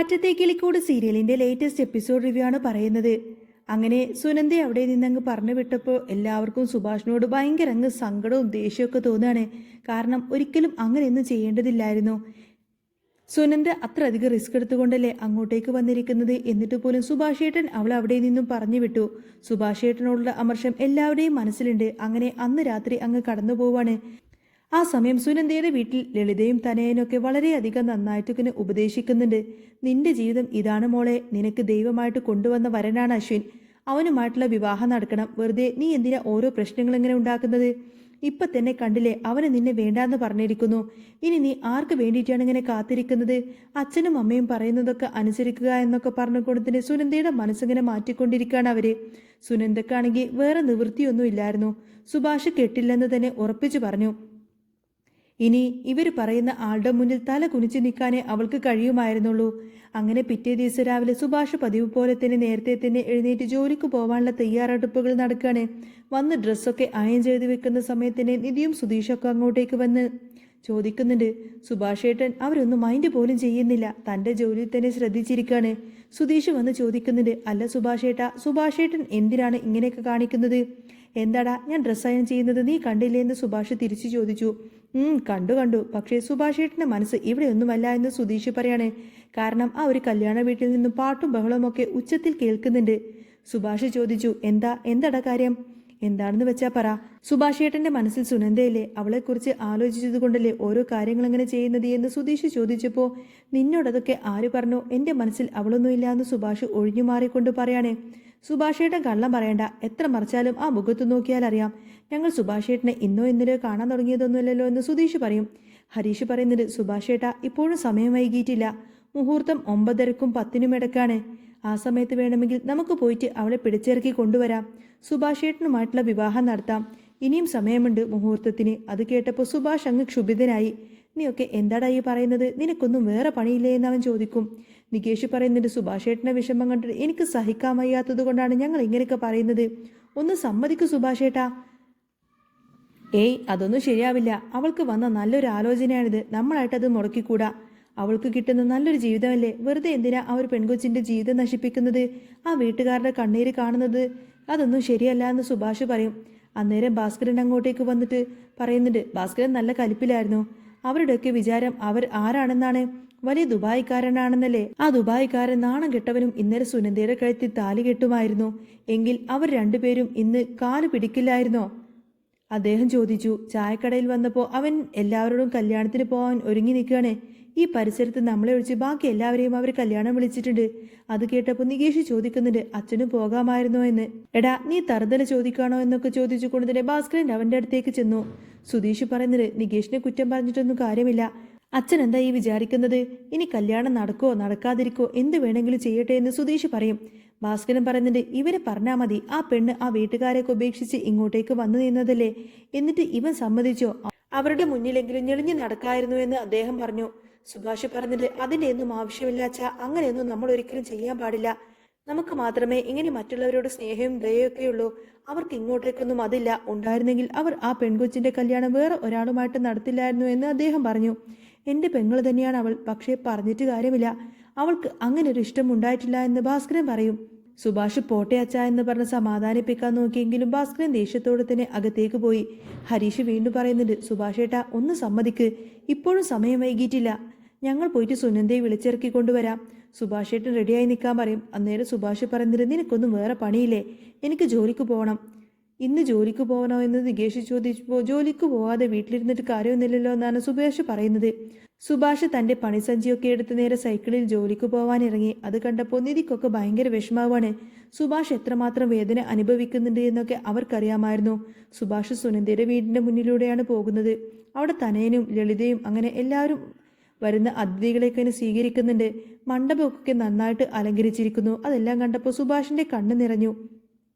കാറ്റത്തെ കിളിക്കൂട് സീരിയലിന്റെ latest episode review ആണ് പറയുന്നത്. അങ്ങനെ സുനന്ദ അവിടെ നിന്നങ്ങ് പറഞ്ഞു വിട്ടപ്പോൾ എല്ലാവർക്കും സുഭാഷിനോട് ഭയങ്കര അങ്ങ് സങ്കടവും ദേഷ്യമൊക്കെ തോന്നുകയാണ്. കാരണം ഒരിക്കലും അങ്ങനെയൊന്നും ചെയ്യേണ്ടതില്ലായിരുന്നു. സുനന്ദ അത്ര അധികം റിസ്ക് എടുത്തുകൊണ്ടല്ലേ അങ്ങോട്ടേക്ക് വന്നിരിക്കുന്നത്. എന്നിട്ട് പോലും സുഭാഷേട്ടൻ അവൾ അവിടെ നിന്നും പറഞ്ഞു വിട്ടു. സുഭാഷേട്ടനോടുള്ള അമർഷം എല്ലാവരുടെയും മനസ്സിലുണ്ട്. അങ്ങനെ അന്ന് രാത്രി അങ്ങ് കടന്നു പോവാണ്. ആ സമയം സുനന്ദയുടെ വീട്ടിൽ ലളിതയും തനയനൊക്കെ വളരെയധികം നന്നായിട്ട് ഉപദേശിക്കുന്നുണ്ട്. നിന്റെ ജീവിതം ഇതാണ് മോളെ, നിനക്ക് ദൈവമായിട്ട് കൊണ്ടുവന്ന വരനാണ് അശ്വിൻ, അവനുമായിട്ടുള്ള വിവാഹം നടക്കണം. വെറുതെ നീ എന്തിനാ ഓരോ പ്രശ്നങ്ങൾ ഇങ്ങനെ ഉണ്ടാക്കുന്നത്? ഇപ്പൊ തന്നെ കണ്ടില്ലേ, അവന് നിന്നെ വേണ്ടാന്ന് പറഞ്ഞിരിക്കുന്നു. ഇനി നീ ആർക്ക് വേണ്ടിയിട്ടാണ് ഇങ്ങനെ കാത്തിരിക്കുന്നത്? അച്ഛനും അമ്മയും പറയുന്നതൊക്കെ അനുസരിക്കുക എന്നൊക്കെ പറഞ്ഞുകൊണ്ട് തന്നെ സുനന്ദയുടെ മനസ്സിങ്ങനെ മാറ്റിക്കൊണ്ടിരിക്കുകയാണ് അവര്. സുനന്ദക്കാണെങ്കിൽ വേറെ നിവൃത്തിയൊന്നും ഇല്ലായിരുന്നു. സുഭാഷ് കെട്ടില്ലെന്ന് തന്നെ ഉറപ്പിച്ചു പറഞ്ഞു. ഇനി ഇവർ പറയുന്ന ആളുടെ മുന്നിൽ തല കുനിച്ചു നിൽക്കാനേ അവൾക്ക് കഴിയുമായിരുന്നുള്ളൂ. അങ്ങനെ പിറ്റേ ദിവസം രാവിലെ സുഭാഷ് പതിവ് പോലെ തന്നെ നേരത്തെ തന്നെ എഴുന്നേറ്റ് ജോലിക്ക് പോകാനുള്ള തയ്യാറെടുപ്പുകൾ നടക്കുകയാണ്. വന്ന് ഡ്രസ്സൊക്കെ അയൺ ചെയ്ത് വെക്കുന്ന സമയത്തന്നെ നിധിയും സുധീഷൊക്കെ അങ്ങോട്ടേക്ക് വന്ന് ചോദിക്കുന്നുണ്ട്. സുഭാഷേട്ടൻ അവരൊന്നും മൈൻഡ് പോലും ചെയ്യുന്നില്ല, തൻ്റെ ജോലിയിൽ തന്നെ ശ്രദ്ധിച്ചിരിക്കുകയാണ്. സുധീഷ് വന്ന് ചോദിക്കുന്നുണ്ട്, അല്ല സുഭാഷേട്ടൻ എന്തിനാണ് ഇങ്ങനെയൊക്കെ കാണിക്കുന്നത്? എന്താടാ ഞാൻ ഡ്രസ്സ് അയൺ ചെയ്യുന്നത് നീ കണ്ടില്ലേ എന്ന് സുഭാഷ് തിരിച്ചു ചോദിച്ചു. കണ്ടു, പക്ഷേ സുഭാഷേട്ടൻ്റെ മനസ്സ് ഇവിടെയൊന്നുമല്ല എന്ന് സുധീഷ് പറയാണ്. കാരണം ആ ഒരു കല്യാണ വീട്ടിൽ നിന്നും പാട്ടും ബഹളവും ഒക്കെ ഉച്ചത്തിൽ കേൾക്കുന്നുണ്ട്. സുഭാഷ് ചോദിച്ചു, എന്താടാ കാര്യം? എന്താണെന്ന് വെച്ചാ പറ. സുഭാഷേട്ടന്റെ മനസ്സിൽ സുനന്ദയല്ലേ, അവളെക്കുറിച്ച് ആലോചിച്ചതുകൊണ്ടല്ലേ ഓരോ കാര്യങ്ങൾ അങ്ങനെ ചെയ്യുന്നത് എന്ന് സുധീഷ് ചോദിച്ചപ്പോൾ, നിന്നോടതൊക്കെ ആര് പറഞ്ഞു? എൻ്റെ മനസ്സിൽ അവളൊന്നുമില്ല എന്ന് സുഭാഷ് ഒഴിഞ്ഞു മാറിക്കൊണ്ട് പറയാണ്. സുഭാഷേട്ടൻ കള്ളം പറയണ്ട, എത്ര മറിച്ചാലും ആ മുഖത്ത് നോക്കിയാൽ അറിയാം. ഞങ്ങൾ സുഭാഷേട്ടനെ ഇന്നോ ഇന്നലെയോ കാണാൻ തുടങ്ങിയതൊന്നുമില്ലല്ലോ എന്ന് സുധീഷ് പറയും. ഹരീഷ് പറയുന്നത്, സുഭാഷേട്ട ഇപ്പോഴും സമയം വൈകിയിട്ടില്ല, മുഹൂർത്തം 9:30ക്കും 10നും ഇടക്കാണ്. ആ സമയത്ത് വേണമെങ്കിൽ നമുക്ക് പോയിട്ട് അവളെ പിടിച്ചിറക്കി കൊണ്ടുവരാം. സുഭാഷേട്ടനുമായിട്ടുള്ള വിവാഹം നടത്താം. ഇനിയും സമയമുണ്ട് മുഹൂർത്തത്തിന്. അത് കേട്ടപ്പോൾ സുഭാഷ് അങ്ങ് ക്ഷുഭിതനായി. നീയൊക്കെ എന്താടാ ഈ പറയുന്നത്? നിനക്കൊന്നും വേറെ പണിയില്ലേ എന്ന് അവൻ ചോദിക്കും. നികേഷ് പറയുന്നുണ്ട്, സുഭാഷേട്ടൻ്റെ വിഷമം കണ്ടിട്ട് എനിക്ക് സഹിക്കാൻ വയ്യാത്തത് കൊണ്ടാണ് ഞങ്ങൾ ഇങ്ങനെയൊക്കെ പറയുന്നത്. ഒന്ന് സമ്മതിക്കൂ സുഭാഷേട്ടാ. അതൊന്നും ശരിയാവില്ല. അവൾക്ക് വന്ന നല്ലൊരു ആലോചനയാണിത്, നമ്മളായിട്ടത് മുടക്കിക്കൂടാ. അവൾക്ക് കിട്ടുന്ന നല്ലൊരു ജീവിതമല്ലേ, വെറുതെ എന്തിനാ ആ ഒരു പെൺകൊച്ചിൻ്റെ ജീവിതം നശിപ്പിക്കുന്നത്? ആ വീട്ടുകാരുടെ കണ്ണീര് കാണുന്നത് അതൊന്നും ശരിയല്ല എന്ന് സുഭാഷ് പറയും. അന്നേരം ഭാസ്കരൻ അങ്ങോട്ടേക്ക് വന്നിട്ട് പറയുന്നുണ്ട്, ഭാസ്കരൻ നല്ല കലിപ്പിലായിരുന്നു. അവരുടെയൊക്കെ വിചാരം അവർ ആരാണെന്നാണ്, വലിയ ദുബായിക്കാരനാണെന്നല്ലേ. ആ ദുബായിക്കാരൻ നാണം കെട്ടവനും ഇന്നലെ സുനന്ദയുടെ കഴുത്തിൽ താലി കെട്ടുമായിരുന്നു എങ്കിൽ അവർ രണ്ടുപേരും ഇന്ന് കാല് പിടിക്കില്ലായിരുന്നോ? അദ്ദേഹം ചോദിച്ചു. ചായക്കടയിൽ വന്നപ്പോൾ അവൻ എല്ലാവരോടും കല്യാണത്തിന് പോകാൻ ഒരുങ്ങി നിൽക്കുകയാണ്. ഈ പരിസരത്ത് നമ്മളെ ഒഴിച്ച് ബാക്കി എല്ലാവരെയും അവർ കല്യാണം വിളിച്ചിട്ടുണ്ട്. അത് കേട്ടപ്പോൾ നികേഷ് ചോദിക്കുന്നുണ്ട്, അച്ഛനും പോകാമായിരുന്നോ എന്ന്. എടാ നീ തറുതല ചോദിക്കാണോ എന്നൊക്കെ ചോദിച്ചുകൊണ്ട് തന്നെ ഭാസ്കരൻ അവൻ്റെ അടുത്തേക്ക് ചെന്നു. സുധീഷ് പറയുന്നത്, നികേഷിനെ കുറ്റം പറഞ്ഞിട്ടൊന്നും കാര്യമില്ല. അച്ഛൻ എന്താ ഈ വിചാരിക്കുന്നത്? ഇനി കല്യാണം നടക്കോ നടക്കാതിരിക്കോ എന്ത് വേണമെങ്കിലും ചെയ്യട്ടെ എന്ന് സുധീഷ് പറയും. ഭാസ്കരൻ പറയുന്നുണ്ട്, ഇവരെ പറഞ്ഞാൽ മതി. ആ പെണ്ണ് ആ വീട്ടുകാരെയൊക്കെ ഉപേക്ഷിച്ച് ഇങ്ങോട്ടേക്ക് വന്നു നിന്നതല്ലേ, എന്നിട്ട് ഇവൻ സമ്മതിച്ചോ? അവരുടെ മുന്നിലെങ്കിലും ഞെളിഞ്ഞു നടക്കായിരുന്നു എന്ന് അദ്ദേഹം പറഞ്ഞു. സുഭാഷ് പറഞ്ഞിട്ട്, അതിൻ്റെ ഒന്നും ആവശ്യമില്ല അച്ഛാ, അങ്ങനെയൊന്നും നമ്മൾ ഒരിക്കലും ചെയ്യാൻ പാടില്ല. നമുക്ക് മാത്രമേ ഇങ്ങനെ മറ്റുള്ളവരോട് സ്നേഹവും ദയൊക്കെ ഉള്ളൂ. അവർക്ക് ഇങ്ങോട്ടേക്കൊന്നും അതില്ല. ഉണ്ടായിരുന്നെങ്കിൽ അവർ ആ പെൺകൊച്ചിന്റെ കല്യാണം വേറെ ഒരാളുമായിട്ട് നടത്തില്ലായിരുന്നു എന്ന് അദ്ദേഹം പറഞ്ഞു. എൻ്റെ പെങ്ങൾ തന്നെയാണ് അവൾ, പക്ഷേ പറഞ്ഞിട്ട് കാര്യമില്ല. അവൾക്ക് അങ്ങനെ ഒരു ഇഷ്ടം ഉണ്ടായിട്ടില്ല എന്ന് ഭാസ്കരൻ പറയും. സുഭാഷ് പോട്ടെ അച്ഛ എന്ന് പറഞ്ഞ് സമാധാനിപ്പിക്കാൻ നോക്കിയെങ്കിലും ഭാസ്കരൻ ദേഷ്യത്തോടെ തന്നെ അകത്തേക്ക് പോയി. ഹരീഷ് വീണ്ടും പറയുന്നുണ്ട്, സുഭാഷേട്ടാ ഒന്ന് സമ്മതിക്ക്, ഇപ്പോഴും സമയം വൈകിയിട്ടില്ല. ഞങ്ങൾ പോയിട്ട് സുനന്ദയെ വിളിച്ചിറക്കി കൊണ്ടുവരാം. സുഭാഷേട്ടൻ റെഡിയായി നിൽക്കാൻ പറയും. അന്നേരം സുഭാഷ് പറയുന്നത്, നിനക്കൊന്നും വേറെ പണിയില്ലേ? എനിക്ക് ജോലിക്ക് പോകണം. ഇന്ന് ജോലിക്ക് പോകണോ എന്ന് നികേഷ് ചോദിച്ചപ്പോൾ, ജോലിക്ക് പോകാതെ വീട്ടിലിരുന്നിട്ട് കാര്യമൊന്നുമില്ലല്ലോ എന്നാണ് സുഭാഷ് പറയുന്നത്. സുഭാഷ് തൻ്റെ പണിസഞ്ചിയൊക്കെ എടുത്ത് നേരെ സൈക്കിളിൽ ജോലിക്ക് പോകാനിറങ്ങി. അത് കണ്ടപ്പോൾ നിധിക്കൊക്കെ ഭയങ്കര വിഷമാവാണ്. സുഭാഷ് എത്രമാത്രം വേദന അനുഭവിക്കുന്നുണ്ട് എന്നൊക്കെ അവർക്കറിയാമായിരുന്നു. സുഭാഷ് സുനന്ദയുടെ വീടിൻ്റെ മുന്നിലൂടെയാണ് പോകുന്നത്. അവിടെ തനയനും ലളിതയും അങ്ങനെ എല്ലാവരും വരുന്ന അതിഥികളെയൊക്കെ സ്വീകരിക്കുന്നുണ്ട്. മണ്ഡപമൊക്കെ നന്നായിട്ട് അലങ്കരിച്ചിരിക്കുന്നു. അതെല്ലാം കണ്ടപ്പോൾ സുഭാഷിൻ്റെ കണ്ണ് നിറഞ്ഞു.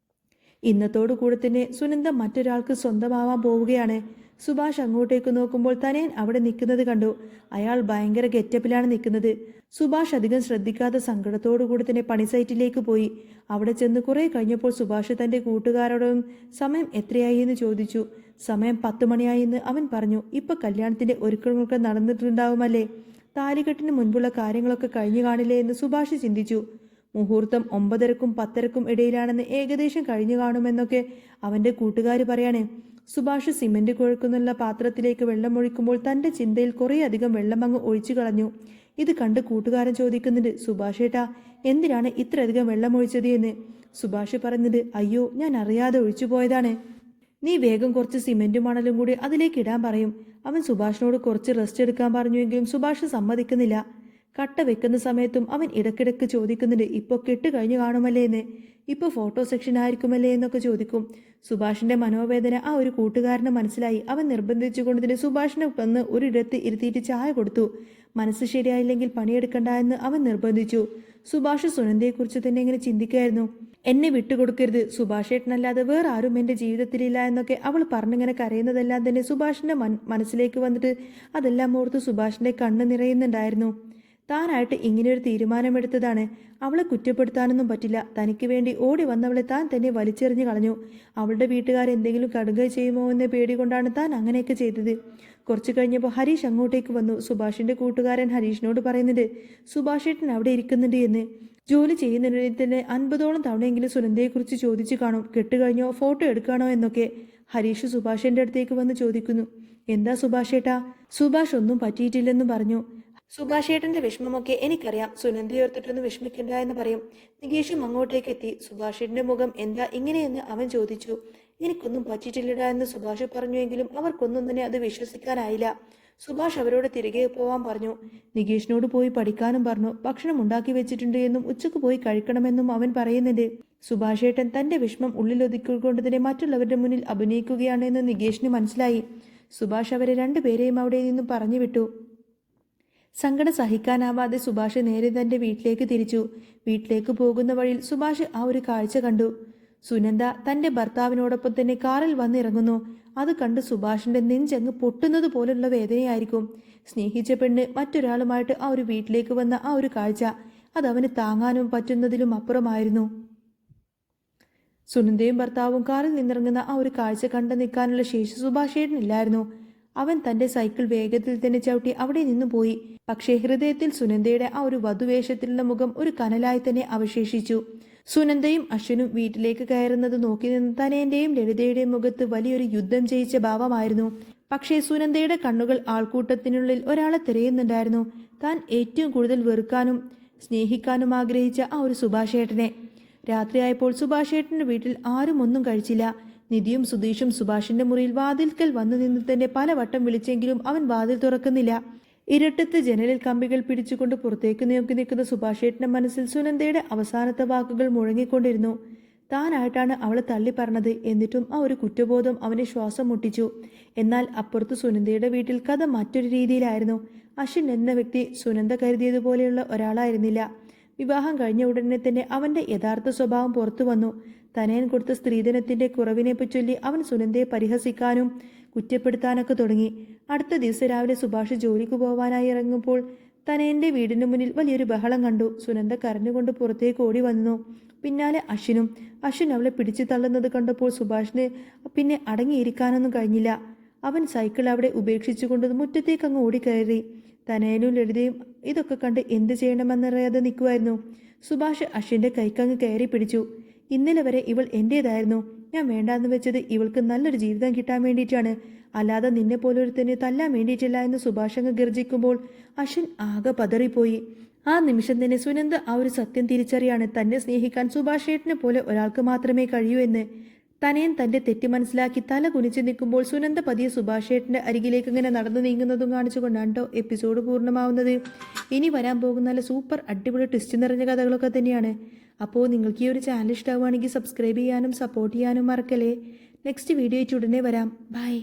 ഇന്നത്തോടു കൂടെ തന്നെ സുനന്ദ മറ്റൊരാൾക്ക് സ്വന്തമാവാൻ പോവുകയാണ്. സുഭാഷ് അങ്ങോട്ടേക്ക് നോക്കുമ്പോൾ തനയൻ അവിടെ നിൽക്കുന്നത് കണ്ടു. അയാൾ ഭയങ്കര ഗെറ്റപ്പിലാണ് നിൽക്കുന്നത്. സുഭാഷ് അധികം ശ്രദ്ധിക്കാതെ സങ്കടത്തോടു കൂടി തന്നെ പണിസൈറ്റിലേക്ക് പോയി. അവിടെ ചെന്ന് കുറെ കഴിഞ്ഞപ്പോൾ സുഭാഷ് തൻ്റെ കൂട്ടുകാരോടും സമയം എത്രയായി എന്ന് ചോദിച്ചു. സമയം 10 മണിയായി എന്ന് അവൻ പറഞ്ഞു. ഇപ്പൊ കല്യാണത്തിന്റെ ഒരുക്കങ്ങളൊക്കെ നടന്നിട്ടുണ്ടാവുമല്ലേ? താലികെട്ടിന് മുൻപുള്ള കാര്യങ്ങളൊക്കെ കഴിഞ്ഞു കാണില്ലേ എന്ന് സുഭാഷ് ചിന്തിച്ചു. മുഹൂർത്തം 9:30ക്കും 10:30ക്കും ഇടയിലാണെന്ന് ഏകദേശം കഴിഞ്ഞു കാണുമെന്നൊക്കെ അവൻ്റെ കൂട്ടുകാർ പറയാണ്. സുഭാഷ് സിമന്റ് കുഴക്കുന്നുള്ള പാത്രത്തിലേക്ക് വെള്ളമൊഴിക്കുമ്പോൾ തൻ്റെ ചിന്തയിൽ കുറേയധികം വെള്ളം അങ്ങ് ഒഴിച്ചു കളഞ്ഞു. ഇത് കണ്ട് കൂട്ടുകാരൻ ചോദിക്കുന്നുണ്ട്, സുഭാഷ് ഏട്ടാ എന്തിനാണ് ഇത്രയധികം വെള്ളമൊഴിച്ചത് എന്ന്. സുഭാഷ് പറയുന്നുണ്ട്, അയ്യോ ഞാൻ അറിയാതെ ഒഴിച്ചു പോയതാണ്. നീ വേഗം കുറച്ച് സിമെന്റും മണലും കൂടി അതിലേക്ക് ഇടാൻ പറയും. അവൻ സുഭാഷിനോട് കുറച്ച് റെസ്റ്റ് എടുക്കാൻ പറഞ്ഞുവെങ്കിലും സുഭാഷ് സമ്മതിക്കുന്നില്ല. കട്ട വെക്കുന്ന സമയത്തും അവൻ ഇടയ്ക്കിടയ്ക്ക് ചോദിക്കുന്നുണ്ട്, ഇപ്പോൾ കെട്ട് കഴിഞ്ഞു കാണുമല്ലേ എന്ന്, ഇപ്പോൾ ഫോട്ടോ സെക്ഷൻ ആയിരിക്കുമല്ലേ എന്നൊക്കെ ചോദിക്കും. സുഭാഷിന്റെ മനോവേദന ആ ഒരു കൂട്ടുകാരന് മനസ്സിലായി. അവൻ നിർബന്ധിച്ചുകൊണ്ടതിന് സുഭാഷിനെ വന്ന് ഒരിടത്ത് ഇരുത്തിയിട്ട് ചായ കൊടുത്തു. മനസ്സ് ശരിയായില്ലെങ്കിൽ പണിയെടുക്കണ്ട എന്ന് അവൻ നിർബന്ധിച്ചു. സുഭാഷ് സുനന്ദയെക്കുറിച്ച് തന്നെ ഇങ്ങനെ ചിന്തിക്കായിരുന്നു. എന്നെ വിട്ടുകൊടുക്കരുത്, സുഭാഷ് ഏട്ടനല്ലാതെ വേറെ ആരും എൻ്റെ ജീവിതത്തിലില്ല എന്നൊക്കെ അവൾ പറഞ്ഞിങ്ങനെ കരയുന്നതെല്ലാം തന്നെ സുഭാഷിന്റെ മനസ്സിലേക്ക് വന്നിട്ട് അതെല്ലാം ഓർത്ത് സുഭാഷിന്റെ കണ്ണ് നിറയുന്നുണ്ടായിരുന്നു. താനായിട്ട് ഇങ്ങനെയൊരു തീരുമാനമെടുത്തതാണ്. അവളെ കുറ്റപ്പെടുത്താനൊന്നും പറ്റില്ല. തനിക്ക് വേണ്ടി ഓടി വന്നവളെ താൻ തന്നെ വലിച്ചെറിഞ്ഞു കളഞ്ഞു. അവളുടെ വീട്ടുകാരെന്തെങ്കിലും കടുക ചെയ്യുമോ എന്ന പേടി കൊണ്ടാണ് താൻ അങ്ങനെയൊക്കെ ചെയ്തത്. കുറച്ചു കഴിഞ്ഞപ്പോൾ ഹരീഷ് അങ്ങോട്ടേക്ക് വന്നു. സുഭാഷിന്റെ കൂട്ടുകാരൻ ഹരീഷിനോട് പറയുന്നുണ്ട്, സുഭാഷ് ഏട്ടൻ അവിടെ ഇരിക്കുന്നുണ്ട് എന്ന്. ജോലി ചെയ്യുന്നതിനിടയിൽ തന്നെ 50ഓളം തവണയെങ്കിലും സുനന്ദയെക്കുറിച്ച് ചോദിച്ചു കാണും. കെട്ടുകഴിഞ്ഞോ ഫോട്ടോ എടുക്കാണോ എന്നൊക്കെ. ഹരീഷ് സുഭാഷിന്റെ അടുത്തേക്ക് വന്ന് ചോദിക്കുന്നു, എന്താ സുഭാഷ് ഏട്ടാ? സുഭാഷ് ഒന്നും പറ്റിയിട്ടില്ലെന്ന് പറഞ്ഞു. സുഭാഷ് ഏട്ടന്റെ വിഷമമൊക്കെ എനിക്കറിയാം, സുനന്ദയോർത്തിട്ടൊന്നും വിഷമിക്കണ്ട എന്ന് പറയും. നികേഷും അങ്ങോട്ടേക്ക് എത്തി. സുഭാഷ് ഏട്ടന്റെ മുഖം എന്താ ഇങ്ങനെയെന്ന് അവൻ ചോദിച്ചു. എനിക്കൊന്നും പറ്റിയിട്ടില്ലടാ എന്ന് സുഭാഷ് പറഞ്ഞുവെങ്കിലും അവർക്കൊന്നും തന്നെ അത് വിശ്വസിക്കാനായില്ല. സുഭാഷ് അവരോട് തിരികെ പോവാൻ പറഞ്ഞു. നികേഷിനോട് പോയി പഠിക്കാനും പറഞ്ഞു. ഭക്ഷണം ഉണ്ടാക്കി വെച്ചിട്ടുണ്ട് എന്നും ഉച്ചക്ക് പോയി കഴിക്കണമെന്നും അവൻ പറയുന്നുണ്ട്. സുഭാഷ് ഏട്ടൻ തന്റെ വിഷമം ഉള്ളിലൊതുക്കിക്കൊണ്ട് തന്നെ മറ്റുള്ളവരുടെ മുന്നിൽ അഭിനയിക്കുകയാണെന്ന് നികേഷിന് മനസ്സിലായി. സുഭാഷ് അവരെ രണ്ടുപേരെയും അവിടെ നിന്നും പറഞ്ഞു വിട്ടു. സങ്കടം സഹിക്കാനാവാതെ സുഭാഷ് നേരെ തന്റെ വീട്ടിലേക്ക് തിരിച്ചു. വീട്ടിലേക്ക് പോകുന്ന വഴിയിൽ സുഭാഷ് ആ ഒരു കാഴ്ച കണ്ടു. സുനന്ദ തന്റെ ഭർത്താവിനോടൊപ്പം തന്നെ കാറിൽ വന്നിറങ്ങുന്നു. അത് കണ്ട് സുഭാഷിന്റെ നെഞ്ചങ്ങ് പൊട്ടുന്നത് പോലുള്ള വേദനയായിരിക്കും. സ്നേഹിച്ച പെണ്ണ് മറ്റൊരാളുമായിട്ട് ആ ഒരു വീട്ടിലേക്ക് വന്ന ആ ഒരു കാഴ്ച അതവന് താങ്ങാനും പറ്റുന്നതിലും അപ്പുറമായിരുന്നു. സുനന്ദയും ഭർത്താവും കാറിൽ നിന്നിറങ്ങുന്ന ആ ഒരു കാഴ്ച കണ്ടു നിൽക്കാനുള്ള ശേഷി സുഭാഷേട്ടനില്ലായിരുന്നു. അവൻ തന്റെ സൈക്കിൾ വേഗത്തിൽ തന്നെ ചവിട്ടി അവിടെ നിന്നു പോയി. പക്ഷേ ഹൃദയത്തിൽ സുനന്ദയുടെ ആ ഒരു വധുവേഷത്തിലുള്ള മുഖം ഒരു കനലായി തന്നെ അവശേഷിച്ചു. സുനന്ദയും അശ്വനും വീട്ടിലേക്ക് കയറുന്നത് നോക്കി നിന്ന് തനേന്റെയും ലളിതയുടെയും മുഖത്ത് വലിയൊരു യുദ്ധം ജയിച്ച ഭാവമായിരുന്നു. പക്ഷേ സുനന്ദയുടെ കണ്ണുകൾ ആൾക്കൂട്ടത്തിനുള്ളിൽ ഒരാളെ തിരയുന്നുണ്ടായിരുന്നു. താൻ ഏറ്റവും കൂടുതൽ വെറുക്കാനും സ്നേഹിക്കാനും ആഗ്രഹിച്ച ആ ഒരു സുഭാഷേട്ടനെ. രാത്രിയായപ്പോൾ സുഭാഷേട്ടന്റെ വീട്ടിൽ ആരും ഒന്നും കഴിച്ചില്ല. നിധിയും സുധീഷും സുഭാഷിന്റെ മുറിയിൽ വാതിൽക്കൽ വന്നു നിന്ന് തന്നെ പലവട്ടം വിളിച്ചെങ്കിലും അവൻ വാതിൽ തുറക്കുന്നില്ല. ഇരട്ടത്ത് ജനലിൽ കമ്പികൾ പിടിച്ചുകൊണ്ട് പുറത്തേക്ക് നോക്കി നിൽക്കുന്ന സുഭാഷേട്ടന്റെ മനസ്സിൽ സുനന്ദയുടെ അവസാനത്തെ വാക്കുകൾ മുഴങ്ങിക്കൊണ്ടിരുന്നു. താനായിട്ടാണ് അവളെ തള്ളി പറഞ്ഞത്. എന്നിട്ടും ആ ഒരു കുറ്റബോധം അവനെ ശ്വാസം മുട്ടിച്ചു. എന്നാൽ അപ്പുറത്ത് സുനന്ദയുടെ വീട്ടിൽ കഥ മറ്റൊരു രീതിയിലായിരുന്നു. അശ്വിൻ എന്ന വ്യക്തി സുനന്ദ കരുതിയതുപോലെയുള്ള ഒരാളായിരുന്നില്ല. വിവാഹം കഴിഞ്ഞ ഉടനെ തന്നെ അവന്റെ യഥാർത്ഥ സ്വഭാവം പുറത്തു വന്നു. തനയൻ കൊടുത്ത സ്ത്രീധനത്തിന്റെ കുറവിനെ ചൊല്ലി അവൻ സുനന്ദയെ പരിഹസിക്കാനും കുറ്റപ്പെടുത്താനൊക്കെ തുടങ്ങി. അടുത്ത ദിവസം രാവിലെ സുഭാഷ് ജോലിക്ക് പോവാനായി ഇറങ്ങുമ്പോൾ തനയന്റെ വീടിന് മുന്നിൽ വലിയൊരു ബഹളം കണ്ടു. സുനന്ദ കരഞ്ഞുകൊണ്ട് പുറത്തേക്ക് ഓടി വന്നു. പിന്നാലെ അശ്വിനും. അശ്വിൻ അവളെ പിടിച്ചു തള്ളുന്നത് കണ്ടപ്പോൾ സുഭാഷിന് പിന്നെ അടങ്ങിയിരിക്കാനൊന്നും കഴിഞ്ഞില്ല. അവൻ സൈക്കിൾ അവിടെ ഉപേക്ഷിച്ചുകൊണ്ട് മുറ്റത്തേക്ക് അങ്ങ് ഓടിക്കയറി. തനയനും ലളിതയും ഇതൊക്കെ കണ്ട് എന്ത് ചെയ്യണമെന്നറിയാതെ നിൽക്കുമായിരുന്നു. സുഭാഷ് അശ്വിന്റെ കൈക്കങ്ങ് കയറി പിടിച്ചു. ഇന്നലെ വരെ ഇവൾ എന്റേതായിരുന്നു. ഞാൻ വേണ്ടാന്ന് വെച്ചത് ഇവൾക്ക് നല്ലൊരു ജീവിതം കിട്ടാൻ വേണ്ടിയിട്ടാണ്, അല്ലാതെ നിന്നെ പോലൊരുത്തന്നെ തല്ലാൻ വേണ്ടിയിട്ടില്ല എന്ന് സുഭാഷ് അങ്ങ് ഗർജിക്കുമ്പോൾ അശ്വിൻ ആകെ പതറിപ്പോയി. ആ നിമിഷം തന്നെ സുനന്ദ ആ ഒരു സത്യം തിരിച്ചറിയാണ്. തന്നെ സ്നേഹിക്കാൻ സുഭാഷ് ഏട്ടനെ പോലെ ഒരാൾക്ക് മാത്രമേ കഴിയൂ എന്ന്. തനയൻ തന്റെ തെറ്റ് മനസ്സിലാക്കി തല കുനിച്ചു നിൽക്കുമ്പോൾ സുനന്ദ പതിയെ സുഭാഷ് ഏട്ടന്റെ അരികിലേക്ക് ഇങ്ങനെ നടന്നു നീങ്ങുന്നതും കാണിച്ചുകൊണ്ടാണ് എപ്പിസോഡ് പൂർണ്ണമാവുന്നത്. ഇനി വരാൻ പോകുന്ന നല്ല സൂപ്പർ അടിപൊളി ട്വിസ്റ്റ് നിറഞ്ഞ കഥകളൊക്കെ തന്നെയാണ്. അപ്പോൾ നിങ്ങൾക്ക് ഈ ഒരു ചാനൽ ഇഷ്ടമാവുകയാണെങ്കിൽ സബ്സ്ക്രൈബ് ചെയ്യാനും സപ്പോർട്ട് ചെയ്യാനും മറക്കല്ലേ. നെക്സ്റ്റ് വീഡിയോ ഉടനെ വരാം. ബൈ.